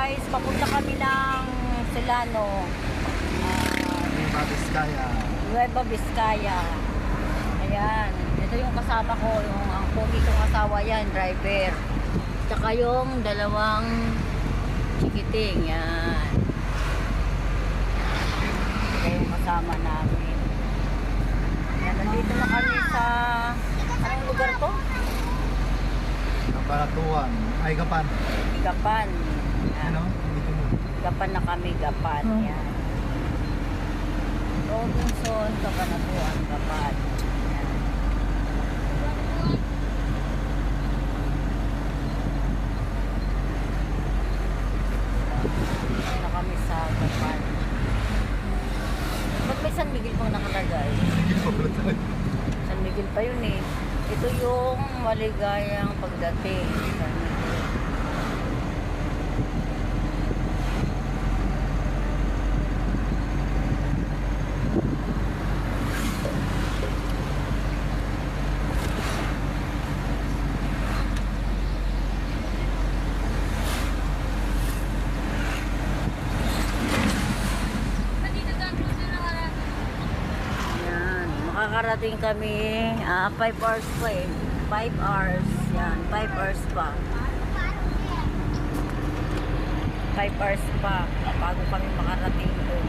guys, papunta kami ng Solano, Nueva Vizcaya. Nueva Vizcaya. Ayan, ito yung kasama ko, yung ang pogi kong asawa yan, driver. Tsaka yung dalawang chikiting, yan. Ito yung kasama namin. Ayan, nandito na kami sa, anong lugar to? Kaparatuan. Ay, Gapan. Gapan. Ayan. Ano? Dito mo. Gapan na kami, Gapan. Yan. Robinson, Kapanatuan, Gapan. Yan. Yan na kami sa Gapan. Ba't may San Miguel pang nakalagay? San Miguel pa yun eh. Ito yung maligayang pagdating. San Miguel. Yan, makakarating kami 5 hours pa eh. 5 hours. Yan, 5 hours pa. 5 hours pa bago kami makarating doon.